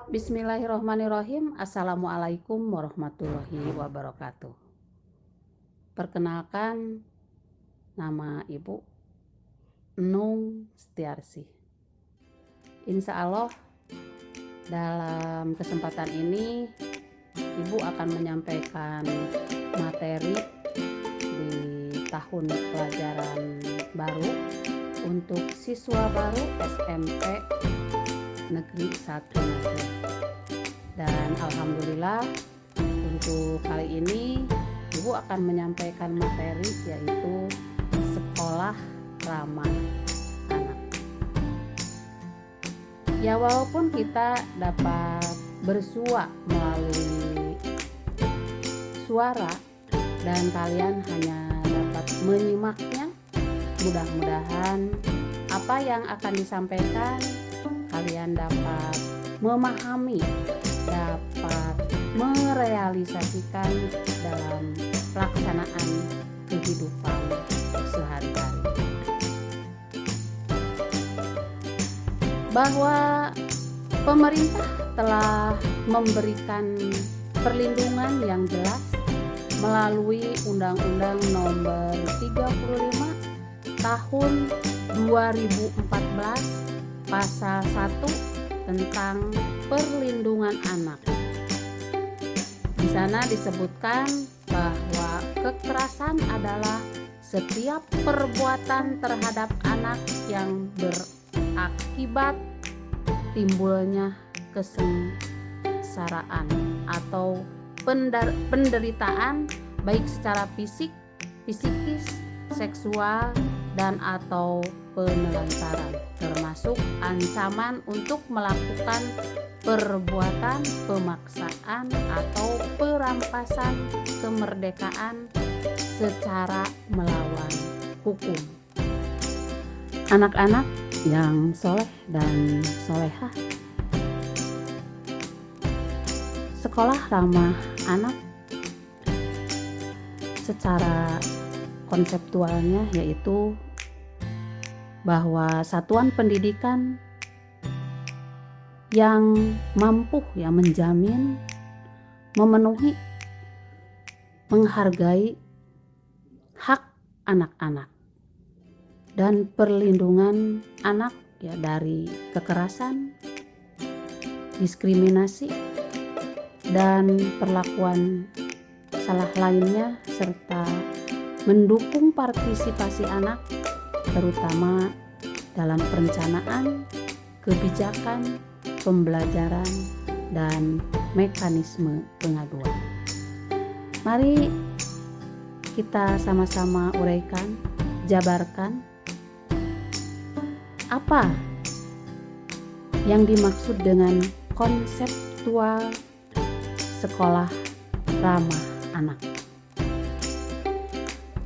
Bismillahirrohmanirrohim. Assalamualaikum warahmatullahi wabarakatuh. Perkenalkan, nama Ibu Nung Setiarsih. Insya Allah dalam kesempatan ini Ibu akan menyampaikan materi di tahun pelajaran baru untuk siswa baru SMP Negeri 1 Nagreg. Dan alhamdulillah untuk kali ini Ibu akan menyampaikan materi yaitu sekolah ramah anak. Ya, walaupun kita dapat bersua melalui suara dan kalian hanya dapat menyimaknya, mudah-mudahan apa yang akan disampaikan kalian dapat memahami, dapat merealisasikan dalam pelaksanaan kehidupan sehari-hari. Bahwa pemerintah telah memberikan perlindungan yang jelas melalui Undang-Undang Nomor 35 Tahun 2014 Pasal 1 tentang perlindungan anak. Di sana disebutkan bahwa kekerasan adalah setiap perbuatan terhadap anak yang berakibat timbulnya kesengsaraan atau penderitaan baik secara fisik, psikis, seksual, dan atau penelantaran, termasuk ancaman untuk melakukan perbuatan pemaksaan atau perampasan kemerdekaan secara melawan hukum. Anak-anak yang soleh dan solehah, sekolah ramah anak secara konseptualnya yaitu bahwa satuan pendidikan yang mampu menjamin, memenuhi, menghargai hak anak-anak dan perlindungan anak dari kekerasan, diskriminasi, dan perlakuan salah lainnya, serta mendukung partisipasi anak terutama dalam perencanaan, kebijakan, pembelajaran, dan mekanisme pengaduan. Mari kita sama-sama uraikan, jabarkan apa yang dimaksud dengan konseptual sekolah ramah anak.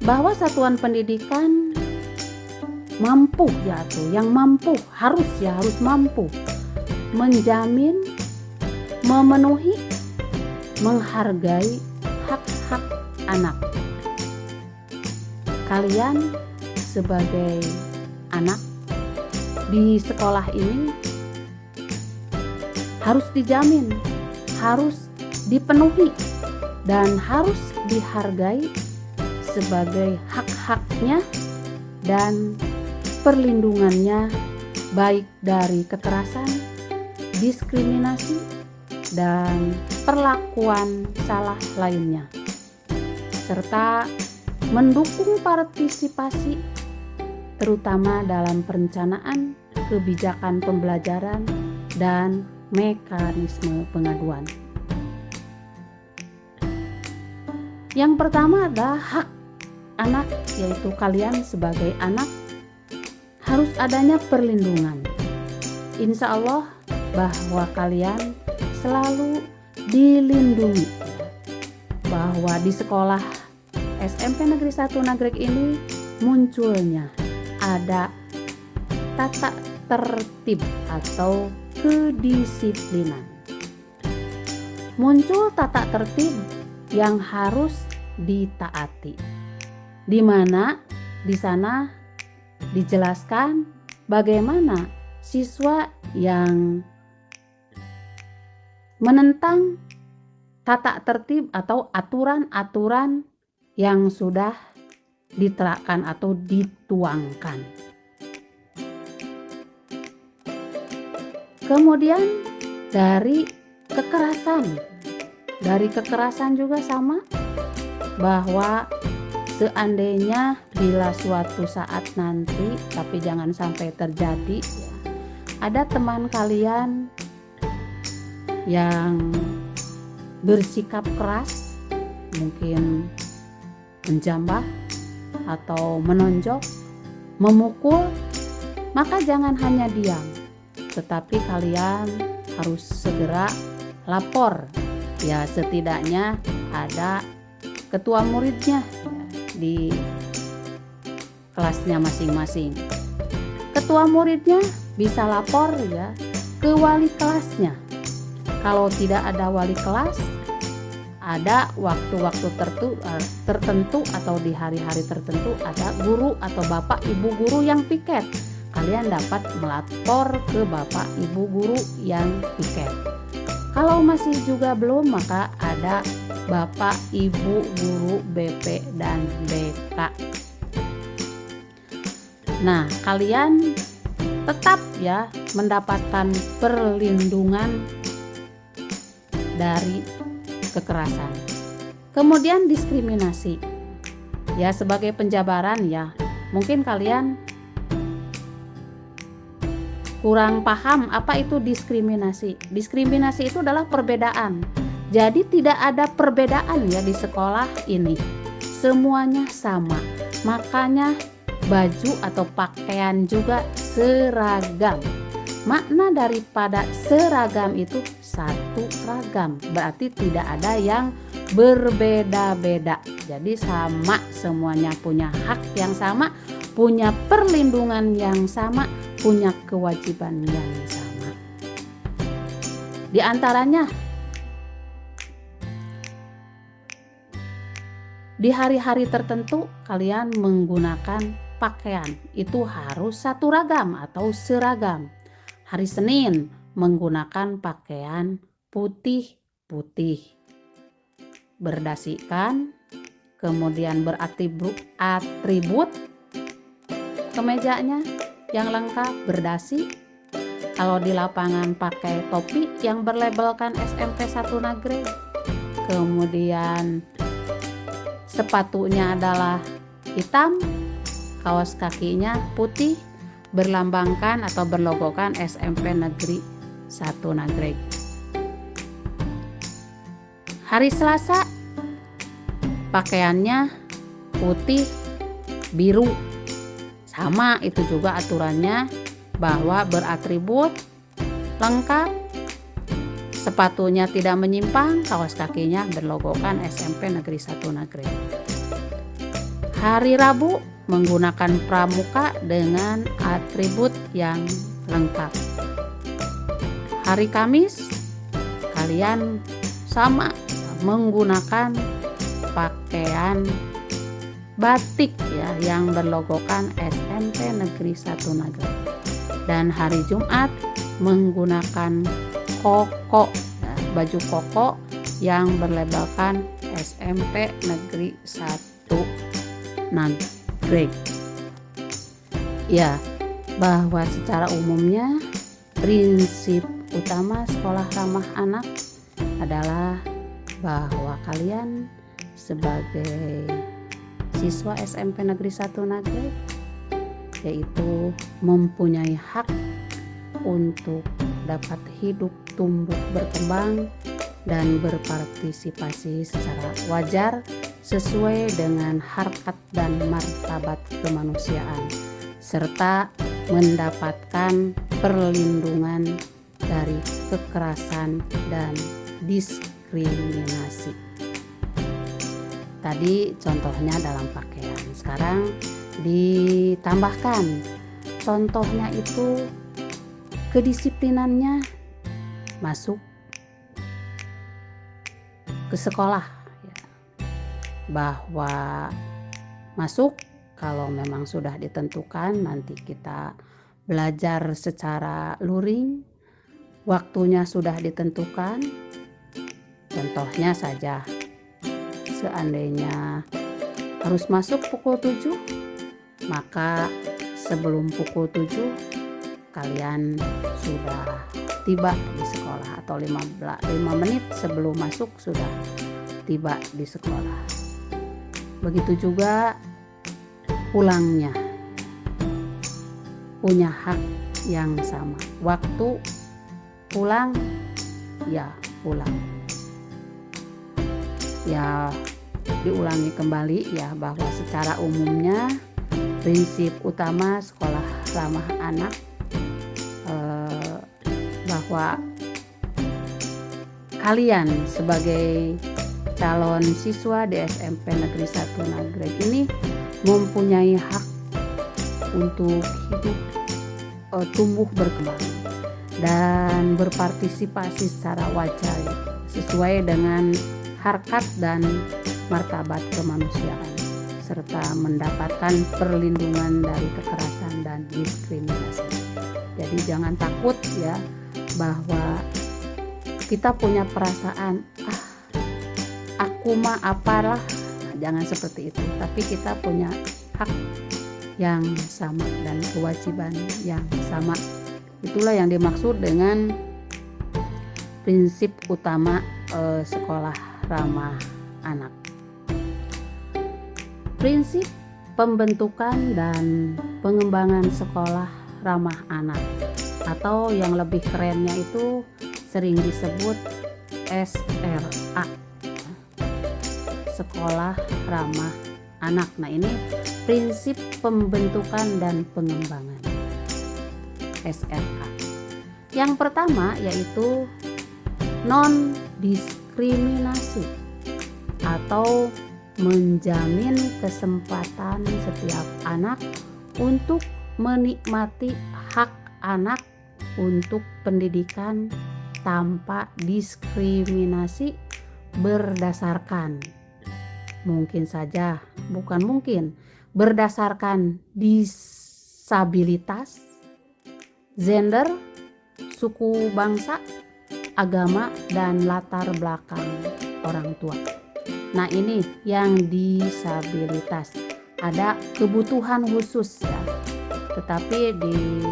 Bahwa satuan pendidikan mampu harus mampu menjamin, memenuhi, menghargai hak-hak anak. Kalian sebagai anak di sekolah ini harus dijamin, harus dipenuhi, dan harus dihargai sebagai hak-haknya dan perlindungannya baik dari kekerasan, diskriminasi, dan perlakuan salah lainnya, serta mendukung partisipasi terutama dalam perencanaan, kebijakan pembelajaran, dan mekanisme pengaduan. Yang pertama adalah hak anak, yaitu kalian sebagai anak harus adanya perlindungan. Insya Allah bahwa kalian selalu dilindungi, bahwa di sekolah SMP Negeri 1 Nagreg ini munculnya ada tata tertib atau kedisiplinan. Muncul tata tertib yang harus ditaati, di mana di sana dijelaskan bagaimana siswa yang menentang tata tertib atau aturan-aturan yang sudah diterapkan atau dituangkan. Kemudian dari kekerasan juga sama, bahwa seandainya bila suatu saat nanti, tapi jangan sampai terjadi, ada teman kalian yang bersikap keras, mungkin menjambah atau menonjok, memukul, maka jangan hanya diam, tetapi kalian harus segera lapor. Ya, setidaknya ada ketua muridnya di kelasnya masing-masing. Ketua muridnya bisa lapor ya ke wali kelasnya. Kalau tidak ada wali kelas, ada waktu-waktu tertentu atau di hari-hari tertentu ada guru atau bapak ibu guru yang piket. Kalian dapat melapor ke bapak ibu guru yang piket. Kalau masih juga belum, maka ada bapak ibu guru BP dan BK. Nah, kalian tetap ya mendapatkan perlindungan dari kekerasan. Kemudian diskriminasi. Ya, sebagai penjabaran ya, mungkin kalian kurang paham apa itu diskriminasi. Diskriminasi itu adalah perbedaan. Jadi tidak ada perbedaan ya di sekolah ini. Semuanya sama. Makanya baju atau pakaian juga seragam. Makna daripada seragam itu satu ragam. Berarti tidak ada yang berbeda-beda. Jadi sama, semuanya punya hak yang sama, punya perlindungan yang sama, punya kewajiban yang sama. Di antaranya di hari-hari tertentu kalian menggunakan pakaian itu harus satu ragam atau seragam. Hari Senin menggunakan pakaian putih-putih berdasikan, kemudian beratribut kemejanya yang lengkap berdasi. Kalau di lapangan pakai topi yang berlabelkan SMP 1 Nagreg. Kemudian sepatunya adalah hitam, kaos kakinya putih, berlambangkan atau berlogokan SMP Negeri 1 Nagreg. Hari Selasa pakaiannya putih biru. Sama, itu juga aturannya bahwa beratribut lengkap, sepatunya tidak menyimpang, kaos kakinya berlogokan SMP Negeri 1 Nagreg. Hari Rabu menggunakan pramuka dengan atribut yang lengkap. Hari Kamis kalian sama menggunakan pakaian batik ya yang berlogokan SMP Negeri 1 Nagreg. Dan hari Jumat menggunakan koko, baju koko yang berlabelkan SMP Negeri 1 Nagreg. Ya, bahwa secara umumnya prinsip utama sekolah ramah anak adalah bahwa kalian sebagai siswa SMP Negeri 1 Nagreg yaitu mempunyai hak untuk dapat hidup, tumbuh, berkembang dan berpartisipasi secara wajar sesuai dengan harkat dan martabat kemanusiaan serta mendapatkan perlindungan dari kekerasan dan diskriminasi. Tadi contohnya dalam pakaian. Sekarang ditambahkan contohnya itu kedisiplinannya masuk ke sekolah ya. Bahwa masuk kalau memang sudah ditentukan nanti kita belajar secara luring waktunya sudah ditentukan. Contohnya saja, seandainya harus masuk pukul 7, maka sebelum pukul 7 kalian sudah tiba di sekolah, atau 5 menit sebelum masuk sudah tiba di sekolah. Begitu juga pulangnya, punya hak yang sama. Waktu pulang, ya pulang. Ya, diulangi kembali ya, bahwa secara umumnya prinsip utama sekolah ramah anak bahwa kalian sebagai calon siswa di SMP Negeri 1 Nagreg ini mempunyai hak untuk hidup, tumbuh berkembang dan berpartisipasi secara wajar sesuai dengan harkat dan martabat kemanusiaan, serta mendapatkan perlindungan dari kekerasan dan diskriminasi. Jadi jangan takut ya, bahwa kita punya perasaan aku mah apalah, nah, jangan seperti itu. Tapi kita punya hak yang sama dan kewajiban yang sama. Itulah yang dimaksud dengan prinsip utama sekolah ramah anak. Prinsip pembentukan dan pengembangan sekolah ramah anak, atau yang lebih kerennya itu sering disebut SRA, sekolah ramah anak. Nah, ini prinsip pembentukan dan pengembangan SRA. Yang pertama yaitu non-diskriminasi, atau menjamin kesempatan setiap anak untuk menikmati hak anak untuk pendidikan tanpa diskriminasi berdasarkan, berdasarkan disabilitas, gender, suku bangsa, agama, dan latar belakang orang tua. Nah, ini yang disabilitas, ada kebutuhan khusus ya. Tetapi di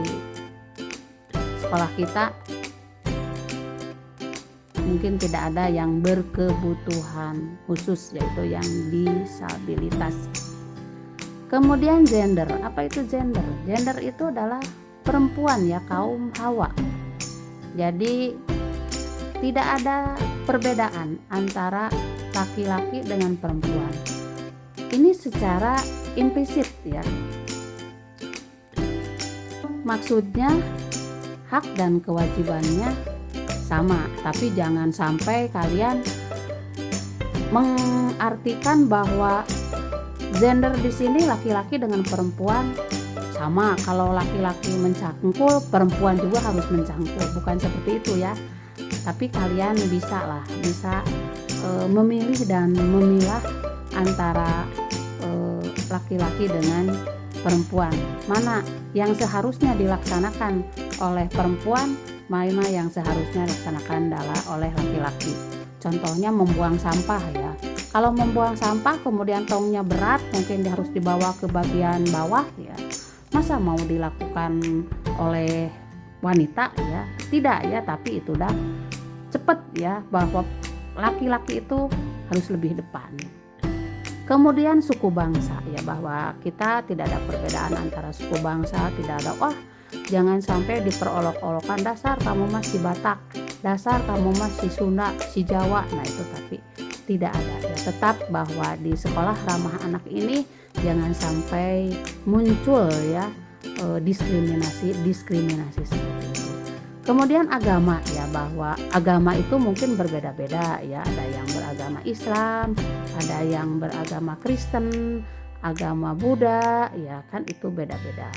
sekolah kita mungkin tidak ada yang berkebutuhan khusus, yaitu yang disabilitas. Kemudian gender, apa itu gender? Gender itu adalah perempuan ya, kaum Hawa. Jadi tidak ada perbedaan antara laki-laki dengan perempuan. Ini secara implisit ya. Maksudnya hak dan kewajibannya sama, tapi jangan sampai kalian mengartikan bahwa gender di sini laki-laki dengan perempuan sama. Kalau laki-laki mencangkul, perempuan juga harus mencangkul. Bukan seperti itu ya. Tapi kalian bisa memilih dan memilah antara laki-laki dengan perempuan. Mana yang seharusnya dilaksanakan oleh perempuan, mana yang seharusnya dilaksanakan oleh laki-laki. Contohnya membuang sampah ya. Kalau membuang sampah kemudian tongnya berat, mungkin dia harus dibawa ke bagian bawah ya. Masa mau dilakukan oleh wanita ya? Tidak ya, tapi itu dah cepet ya, bahwa laki-laki itu harus lebih depan. Kemudian suku bangsa ya, bahwa kita tidak ada perbedaan antara suku bangsa, tidak ada jangan sampai diperolok-olokan, dasar kamu masih Batak, dasar kamu masih Sunda, si Jawa. Nah, itu tapi tidak ada ya. Tetap bahwa di sekolah ramah anak ini jangan sampai muncul ya diskriminasi seperti itu. Kemudian agama ya, bahwa agama itu mungkin berbeda-beda ya, ada yang beragama Islam, ada yang beragama Kristen, agama Buddha ya kan, itu beda-beda.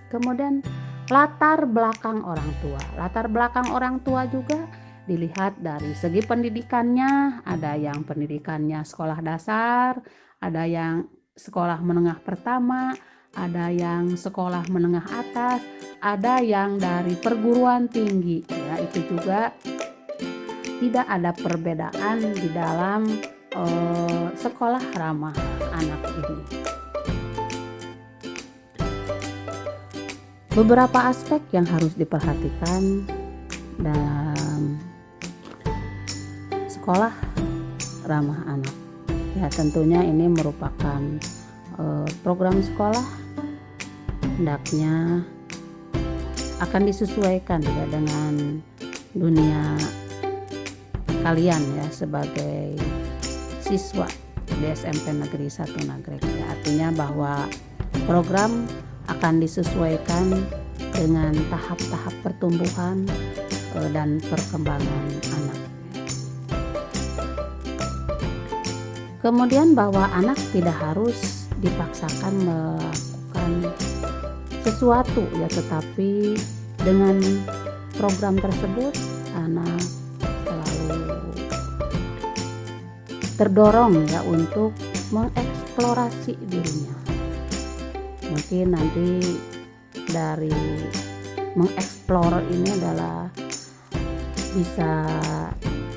Kemudian latar belakang orang tua. Latar belakang orang tua juga dilihat dari segi pendidikannya, ada yang pendidikannya sekolah dasar, ada yang sekolah menengah pertama, ada yang sekolah menengah atas, ada yang dari perguruan tinggi. Ya, itu juga tidak ada perbedaan di dalam sekolah ramah anak ini. Beberapa aspek yang harus diperhatikan dalam sekolah ramah anak. Ya, tentunya ini merupakan program sekolah hendaknya akan disesuaikan ya dengan dunia kalian ya sebagai siswa di SMP Negeri 1 Nagrek. Ya, artinya bahwa program akan disesuaikan dengan tahap-tahap pertumbuhan dan perkembangan anak. Kemudian bahwa anak tidak harus dipaksakan melakukan sesuatu ya, tetapi dengan program tersebut anak selalu terdorong ya untuk mengeksplorasi dirinya. Mungkin nanti dari mengeksplor ini adalah bisa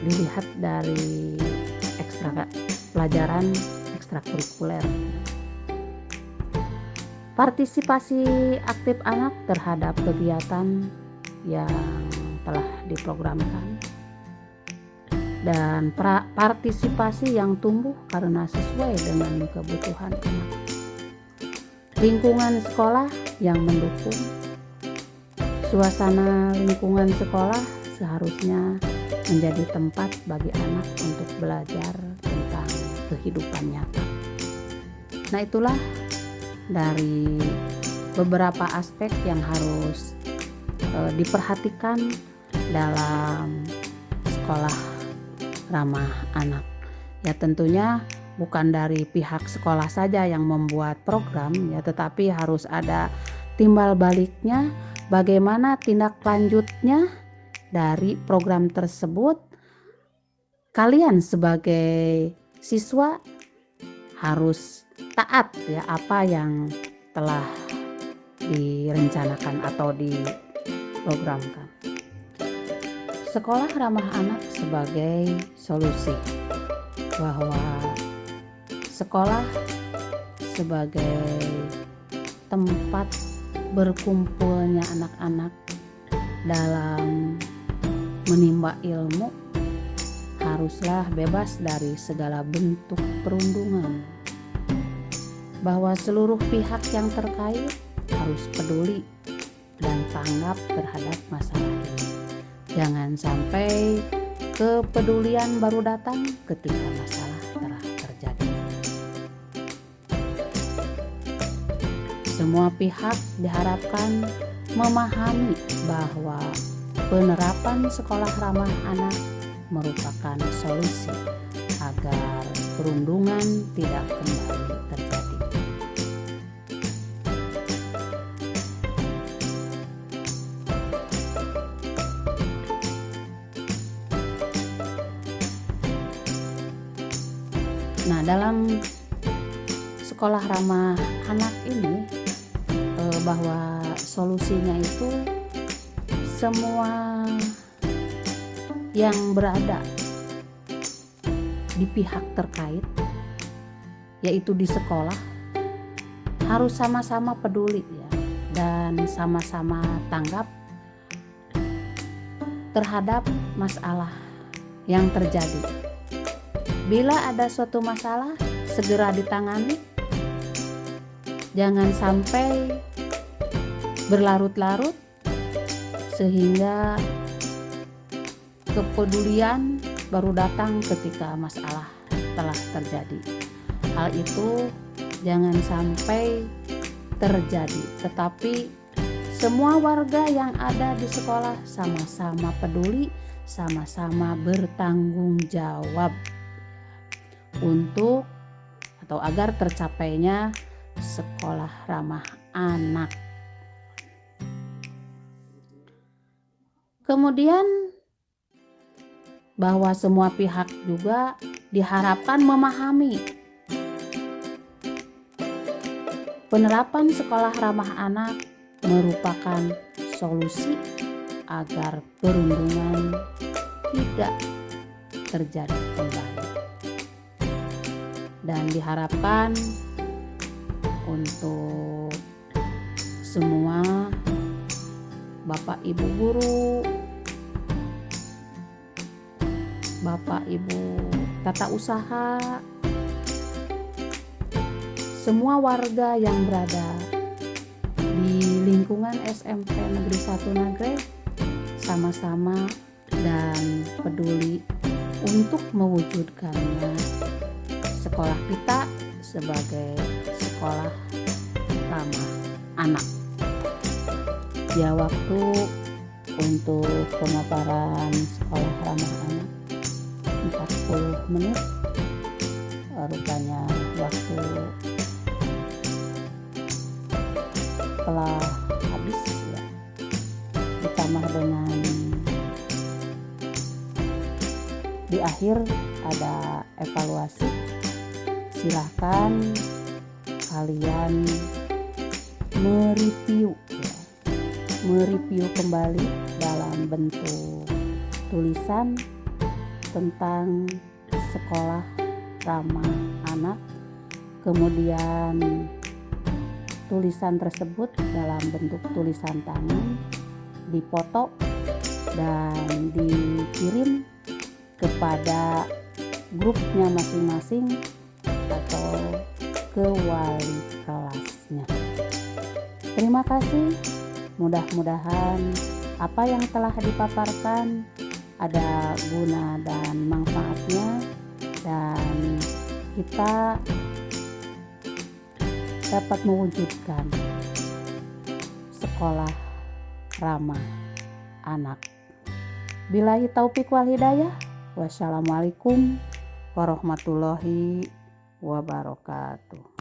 dilihat dari pelajaran ekstrakurikuler. Partisipasi aktif anak terhadap kegiatan yang telah diprogramkan dan partisipasi yang tumbuh karena sesuai dengan kebutuhan anak. Lingkungan sekolah yang mendukung. Suasana lingkungan sekolah seharusnya menjadi tempat bagi anak untuk belajar tentang kehidupan nyata. Nah, itulah dari beberapa aspek yang harus diperhatikan dalam sekolah ramah anak. Ya, tentunya bukan dari pihak sekolah saja yang membuat program ya, tetapi harus ada timbal baliknya, bagaimana tindak lanjutnya dari program tersebut. Kalian sebagai siswa harus taat ya apa yang telah direncanakan atau diprogramkan. Sekolah ramah anak sebagai solusi, bahwa sekolah sebagai tempat berkumpulnya anak-anak dalam menimba ilmu haruslah bebas dari segala bentuk perundungan, bahwa seluruh pihak yang terkait harus peduli dan tanggap terhadap masalah ini. Jangan sampai kepedulian baru datang ketika masalah telah terjadi. Semua pihak diharapkan memahami bahwa penerapan sekolah ramah anak merupakan solusi agar perundungan tidak kembali terjadi. Nah, dalam sekolah ramah anak ini bahwa solusinya itu semua yang berada di pihak terkait, yaitu di sekolah, harus sama-sama peduli ya, dan sama-sama tanggap terhadap masalah yang terjadi. Bila ada suatu masalah, segera ditangani. Jangan sampai berlarut-larut sehingga kepedulian baru datang ketika masalah telah terjadi. Hal itu jangan sampai terjadi, tetapi semua warga yang ada di sekolah sama-sama peduli, sama-sama bertanggung jawab untuk atau agar tercapainya sekolah ramah anak. Kemudian bahwa semua pihak juga diharapkan memahami Penerapan sekolah ramah anak merupakan solusi agar perundungan tidak terjadi kembali. Dan diharapkan untuk semua Bapak Ibu guru, Bapak Ibu tata usaha, semua warga yang berada di lingkungan SMP Negeri 1 Nagreg sama-sama dan peduli untuk mewujudkannya sekolah kita sebagai sekolah ramah anak. Ya, waktu untuk pemaparan sekolah ramah anak 40 menit, rupanya waktu telah habis ya, ditambah dengan di akhir ada evaluasi. Silahkan kalian mereview ya, mereview kembali dalam bentuk tulisan tentang sekolah ramah anak, kemudian tulisan tersebut dalam bentuk tulisan tangan dipoto dan dikirim kepada grupnya masing-masing atau ke wali kelasnya. Terima kasih. Mudah-mudahan apa yang telah dipaparkan ada guna dan manfaatnya, dan kita dapat mewujudkan sekolah ramah anak. Billahi taufik wal hidayah. Wassalamualaikum warahmatullahi wabarakatuh.